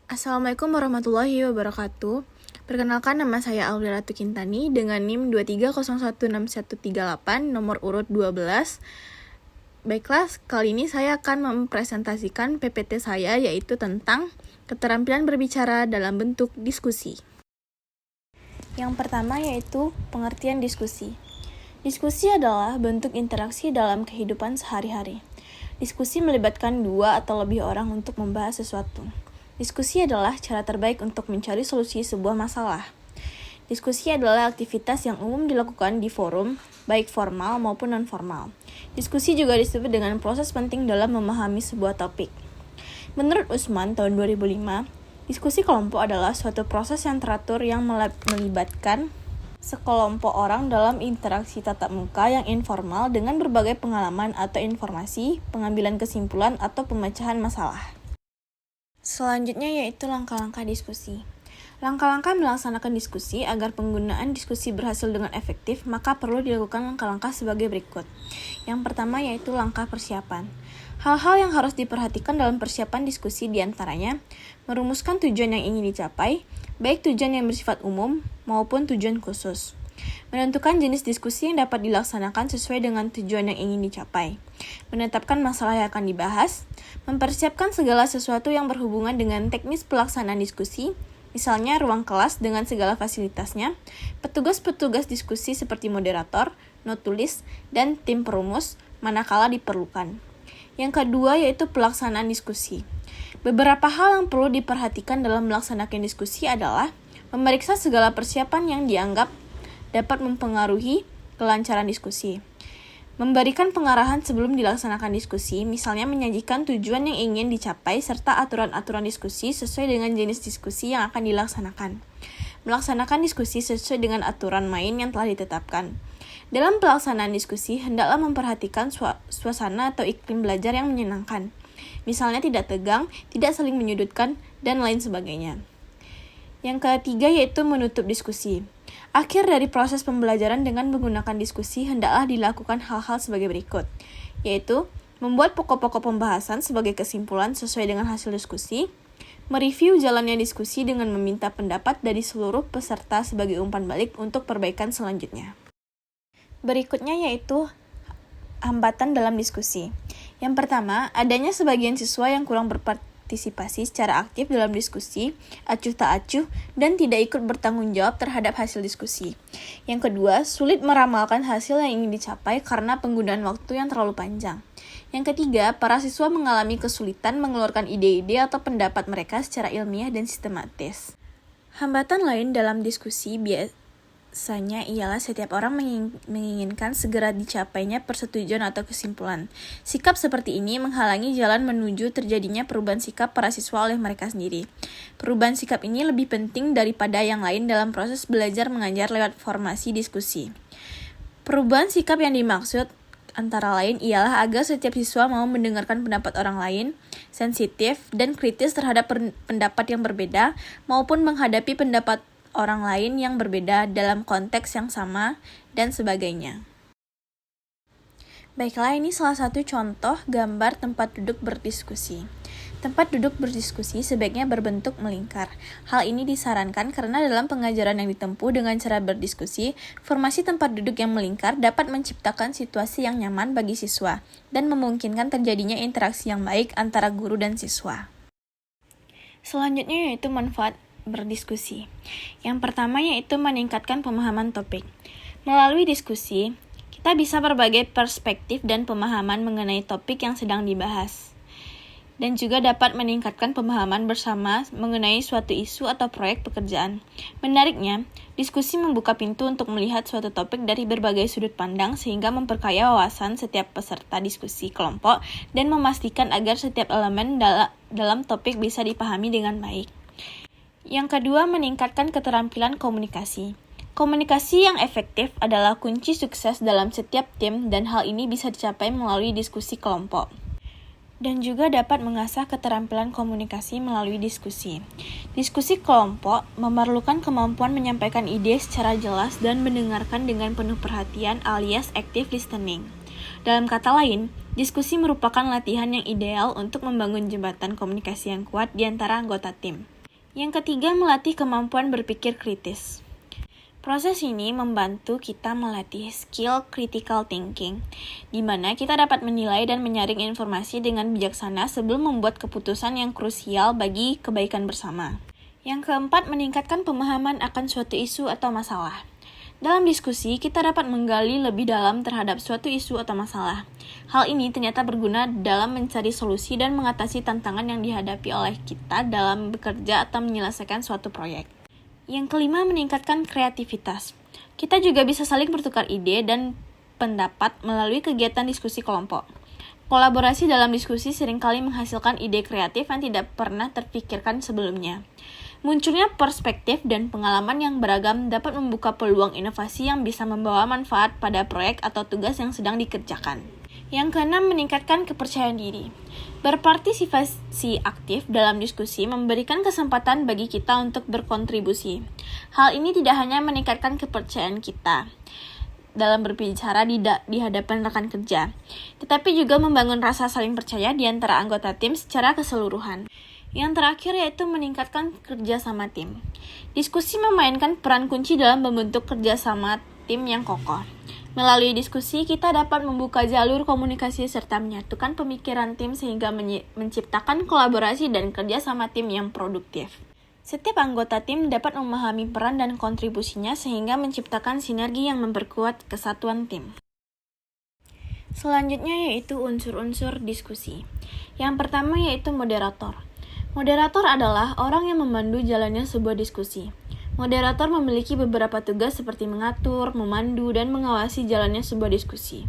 Assalamualaikum warahmatullahi wabarakatuh. Perkenalkan, nama saya Aulia Ratu Kintani dengan NIM 23016138 nomor urut 12. Baiklah, kali ini saya akan mempresentasikan PPT saya, yaitu tentang keterampilan berbicara dalam bentuk diskusi. Yang pertama yaitu pengertian diskusi. Diskusi adalah bentuk interaksi dalam kehidupan sehari-hari. Diskusi melibatkan dua atau lebih orang untuk membahas sesuatu. Diskusi adalah cara terbaik untuk mencari solusi sebuah masalah. Diskusi adalah aktivitas yang umum dilakukan di forum, baik formal maupun non-formal. Diskusi juga disebut dengan proses penting dalam memahami sebuah topik. Menurut Usman tahun 2005, diskusi kelompok adalah suatu proses yang teratur yang melibatkan sekelompok orang dalam interaksi tatap muka yang informal dengan berbagai pengalaman atau informasi, pengambilan kesimpulan, atau pemecahan masalah. Selanjutnya yaitu langkah-langkah diskusi. Langkah-langkah melaksanakan diskusi. Agar penggunaan diskusi berhasil dengan efektif, maka perlu dilakukan langkah-langkah sebagai berikut. Yang pertama yaitu langkah persiapan. Hal-hal yang harus diperhatikan dalam persiapan diskusi diantaranya merumuskan tujuan yang ingin dicapai, baik tujuan yang bersifat umum maupun tujuan khusus. Menentukan jenis diskusi yang dapat dilaksanakan sesuai dengan tujuan yang ingin dicapai. Menetapkan masalah yang akan dibahas. Mempersiapkan segala sesuatu yang berhubungan dengan teknis pelaksanaan diskusi, misalnya ruang kelas dengan segala fasilitasnya, petugas-petugas diskusi seperti moderator, not tulis, dan tim perumus, manakala diperlukan. Yang kedua yaitu pelaksanaan diskusi. Beberapa hal yang perlu diperhatikan dalam melaksanakan diskusi adalah memeriksa segala persiapan yang dianggap dapat mempengaruhi kelancaran diskusi. Memberikan pengarahan sebelum dilaksanakan diskusi, misalnya menyajikan tujuan yang ingin dicapai serta aturan-aturan diskusi sesuai dengan jenis diskusi yang akan dilaksanakan. Melaksanakan diskusi sesuai dengan aturan main yang telah ditetapkan. Dalam pelaksanaan diskusi, hendaklah memperhatikan suasana atau iklim belajar yang menyenangkan. Misalnya tidak tegang, tidak saling menyudutkan, dan lain sebagainya. Yang ketiga yaitu menutup diskusi. Akhir dari proses pembelajaran dengan menggunakan diskusi hendaklah dilakukan hal-hal sebagai berikut, yaitu membuat pokok-pokok pembahasan sebagai kesimpulan sesuai dengan hasil diskusi, mereview jalannya diskusi dengan meminta pendapat dari seluruh peserta sebagai umpan balik untuk perbaikan selanjutnya. Berikutnya yaitu hambatan dalam diskusi. Yang pertama, adanya sebagian siswa yang kurang berpartisipasi secara aktif dalam diskusi, acuh tak acuh, dan tidak ikut bertanggung jawab terhadap hasil diskusi. Yang kedua, sulit meramalkan hasil yang ingin dicapai karena penggunaan waktu yang terlalu panjang. Yang ketiga, para siswa mengalami kesulitan mengeluarkan ide-ide atau pendapat mereka secara ilmiah dan sistematis. Hambatan lain dalam diskusi biasanya ialah setiap orang menginginkan segera dicapainya persetujuan atau kesimpulan. Sikap seperti ini menghalangi jalan menuju terjadinya perubahan sikap para siswa oleh mereka sendiri. Perubahan sikap ini lebih penting daripada yang lain dalam proses belajar mengajar lewat formasi diskusi. Perubahan sikap yang dimaksud antara lain ialah agar setiap siswa mau mendengarkan pendapat orang lain, sensitif dan kritis terhadap pendapat yang berbeda, maupun menghadapi pendapat orang lain yang berbeda dalam konteks yang sama, dan sebagainya. Baiklah, ini salah satu contoh gambar tempat duduk berdiskusi. Tempat duduk berdiskusi sebaiknya berbentuk melingkar. Hal ini disarankan karena dalam pengajaran yang ditempuh dengan cara berdiskusi, formasi tempat duduk yang melingkar dapat menciptakan situasi yang nyaman bagi siswa dan memungkinkan terjadinya interaksi yang baik antara guru dan siswa. Selanjutnya yaitu manfaat berdiskusi. Yang pertama yaitu meningkatkan pemahaman topik. Melalui diskusi, kita bisa berbagai perspektif dan pemahaman mengenai topik yang sedang dibahas. Dan juga dapat meningkatkan pemahaman bersama mengenai suatu isu atau proyek pekerjaan. Menariknya, diskusi membuka pintu untuk melihat suatu topik dari berbagai sudut pandang sehingga memperkaya wawasan setiap peserta diskusi kelompok dan memastikan agar setiap elemen dalam topik bisa dipahami dengan baik. Yang kedua, meningkatkan keterampilan komunikasi. Komunikasi yang efektif adalah kunci sukses dalam setiap tim dan hal ini bisa dicapai melalui diskusi kelompok. Dan juga dapat mengasah keterampilan komunikasi melalui diskusi. Diskusi kelompok memerlukan kemampuan menyampaikan ide secara jelas dan mendengarkan dengan penuh perhatian alias active listening. Dalam kata lain, diskusi merupakan latihan yang ideal untuk membangun jembatan komunikasi yang kuat di antara anggota tim. Yang ketiga, melatih kemampuan berpikir kritis. Proses ini membantu kita melatih skill critical thinking, di mana kita dapat menilai dan menyaring informasi dengan bijaksana sebelum membuat keputusan yang krusial bagi kebaikan bersama. Yang keempat, meningkatkan pemahaman akan suatu isu atau masalah. Dalam diskusi, kita dapat menggali lebih dalam terhadap suatu isu atau masalah. Hal ini ternyata berguna dalam mencari solusi dan mengatasi tantangan yang dihadapi oleh kita dalam bekerja atau menyelesaikan suatu proyek. Yang kelima, meningkatkan kreativitas. Kita juga bisa saling bertukar ide dan pendapat melalui kegiatan diskusi kelompok. Kolaborasi dalam diskusi seringkali menghasilkan ide kreatif yang tidak pernah terpikirkan sebelumnya. Munculnya perspektif dan pengalaman yang beragam dapat membuka peluang inovasi yang bisa membawa manfaat pada proyek atau tugas yang sedang dikerjakan. Yang keenam, meningkatkan kepercayaan diri. Berpartisipasi aktif dalam diskusi memberikan kesempatan bagi kita untuk berkontribusi. Hal ini tidak hanya meningkatkan kepercayaan kita dalam berbicara di hadapan rekan kerja, tetapi juga membangun rasa saling percaya di antara anggota tim secara keseluruhan. Yang terakhir yaitu meningkatkan kerjasama tim. Diskusi memainkan peran kunci dalam membentuk kerjasama tim yang kokoh. Melalui diskusi, kita dapat membuka jalur komunikasi serta menyatukan pemikiran tim sehingga menciptakan kolaborasi dan kerjasama tim yang produktif. Setiap anggota tim dapat memahami peran dan kontribusinya sehingga menciptakan sinergi yang memperkuat kesatuan tim. Selanjutnya yaitu unsur-unsur diskusi. Yang pertama yaitu moderator. Moderator adalah orang yang memandu jalannya sebuah diskusi. Moderator memiliki beberapa tugas seperti mengatur, memandu, dan mengawasi jalannya sebuah diskusi.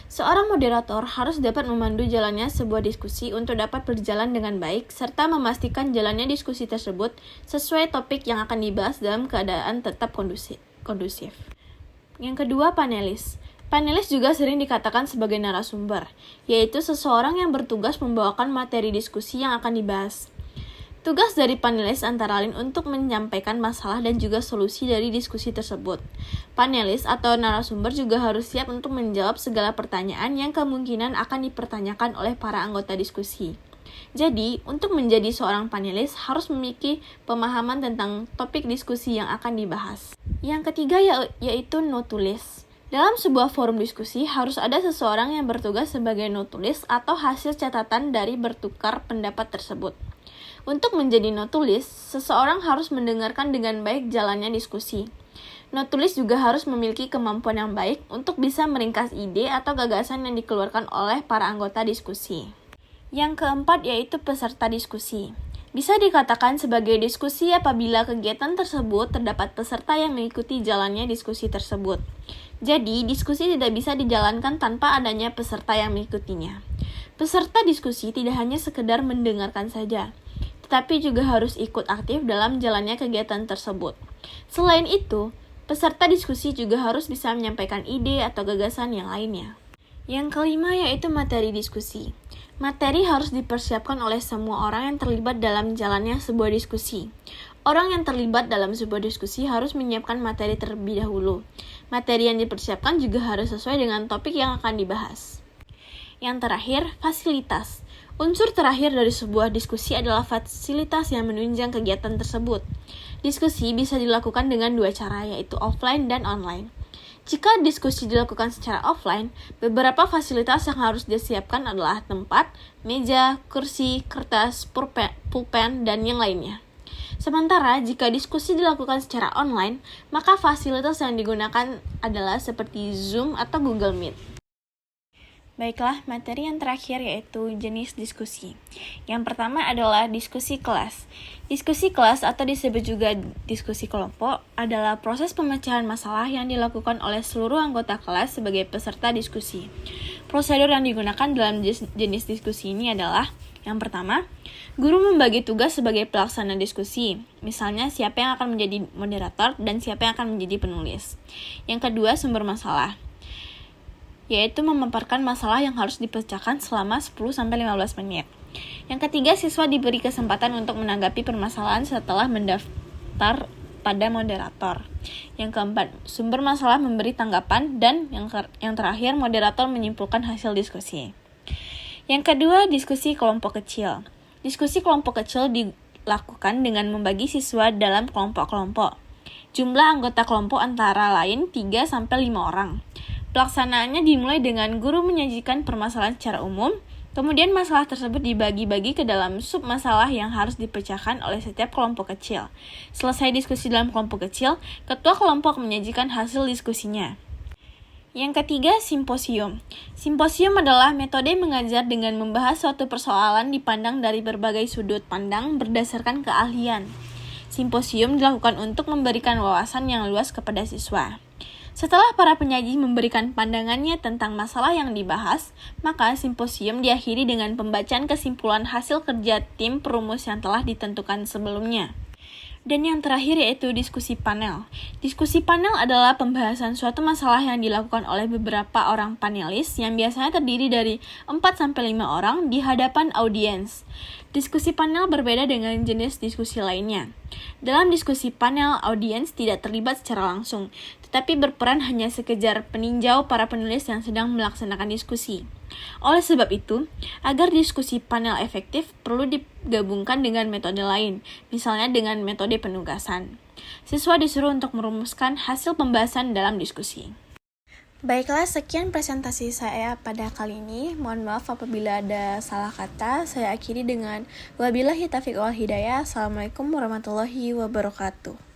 Seorang moderator harus dapat memandu jalannya sebuah diskusi untuk dapat berjalan dengan baik, serta memastikan jalannya diskusi tersebut sesuai topik yang akan dibahas dalam keadaan tetap kondusif. Yang kedua, panelis. Panelis juga sering dikatakan sebagai narasumber, yaitu seseorang yang bertugas membawakan materi diskusi yang akan dibahas. Tugas dari panelis antara lain untuk menyampaikan masalah dan juga solusi dari diskusi tersebut. Panelis atau narasumber juga harus siap untuk menjawab segala pertanyaan yang kemungkinan akan dipertanyakan oleh para anggota diskusi. Jadi, untuk menjadi seorang panelis harus memiliki pemahaman tentang topik diskusi yang akan dibahas. Yang ketiga yaitu notulis. Dalam sebuah forum diskusi harus ada seseorang yang bertugas sebagai notulis atau hasil catatan dari bertukar pendapat tersebut. Untuk menjadi notulis, seseorang harus mendengarkan dengan baik jalannya diskusi. Notulis juga harus memiliki kemampuan yang baik untuk bisa meringkas ide atau gagasan yang dikeluarkan oleh para anggota diskusi. Yang keempat yaitu peserta diskusi. Bisa dikatakan sebagai diskusi apabila kegiatan tersebut terdapat peserta yang mengikuti jalannya diskusi tersebut. Jadi, diskusi tidak bisa dijalankan tanpa adanya peserta yang mengikutinya. Peserta diskusi tidak hanya sekedar mendengarkan saja, tetapi juga harus ikut aktif dalam jalannya kegiatan tersebut. Selain itu, peserta diskusi juga harus bisa menyampaikan ide atau gagasan yang lainnya. Yang kelima yaitu materi diskusi. Materi harus dipersiapkan oleh semua orang yang terlibat dalam jalannya sebuah diskusi. Orang yang terlibat dalam sebuah diskusi harus menyiapkan materi terlebih dahulu. Materi yang dipersiapkan juga harus sesuai dengan topik yang akan dibahas. Yang terakhir, fasilitas. Unsur terakhir dari sebuah diskusi adalah fasilitas yang menunjang kegiatan tersebut. Diskusi bisa dilakukan dengan dua cara, yaitu offline dan online. Jika diskusi dilakukan secara offline, beberapa fasilitas yang harus disiapkan adalah tempat, meja, kursi, kertas, pulpen, dan yang lainnya. Sementara jika diskusi dilakukan secara online, maka fasilitas yang digunakan adalah seperti Zoom atau Google Meet. Baiklah, materi yang terakhir yaitu jenis diskusi. Yang pertama adalah diskusi kelas. Diskusi kelas atau disebut juga diskusi kelompok adalah proses pemecahan masalah yang dilakukan oleh seluruh anggota kelas sebagai peserta diskusi. Prosedur yang digunakan dalam jenis diskusi ini adalah: yang pertama, guru membagi tugas sebagai pelaksana diskusi. Misalnya, siapa yang akan menjadi moderator dan siapa yang akan menjadi penulis. Yang kedua, sumber masalah, yaitu memaparkan masalah yang harus dipecahkan selama 10-15 menit. Yang ketiga, siswa diberi kesempatan untuk menanggapi permasalahan setelah mendaftar pada moderator. Yang keempat, sumber masalah memberi tanggapan, dan yang terakhir, moderator menyimpulkan hasil diskusi. Yang kedua, diskusi kelompok kecil. Diskusi kelompok kecil dilakukan dengan membagi siswa dalam kelompok-kelompok. Jumlah anggota kelompok antara lain 3-5 orang. Pelaksanaannya dimulai dengan guru menyajikan permasalahan secara umum, kemudian masalah tersebut dibagi-bagi ke dalam sub-masalah yang harus dipecahkan oleh setiap kelompok kecil. Selesai diskusi dalam kelompok kecil, ketua kelompok menyajikan hasil diskusinya. Yang ketiga, simposium. Simposium adalah metode mengajar dengan membahas suatu persoalan dipandang dari berbagai sudut pandang berdasarkan keahlian. Simposium dilakukan untuk memberikan wawasan yang luas kepada siswa. Setelah para penyaji memberikan pandangannya tentang masalah yang dibahas, maka simposium diakhiri dengan pembacaan kesimpulan hasil kerja tim perumus yang telah ditentukan sebelumnya. Dan yang terakhir yaitu diskusi panel. Diskusi panel adalah pembahasan suatu masalah yang dilakukan oleh beberapa orang panelis yang biasanya terdiri dari 4-5 orang di hadapan audiens. Diskusi panel berbeda dengan jenis diskusi lainnya. Dalam diskusi panel, audiens tidak terlibat secara langsung, tetapi berperan hanya sekedar peninjau para penulis yang sedang melaksanakan diskusi. Oleh sebab itu, agar diskusi panel efektif, perlu digabungkan dengan metode lain, misalnya dengan metode penugasan. Siswa disuruh untuk merumuskan hasil pembahasan dalam diskusi. Baiklah, sekian presentasi saya pada kali ini. Mohon maaf apabila ada salah kata. Saya akhiri dengan wabillahi taufiq wal hidayah. Assalamualaikum warahmatullahi wabarakatuh.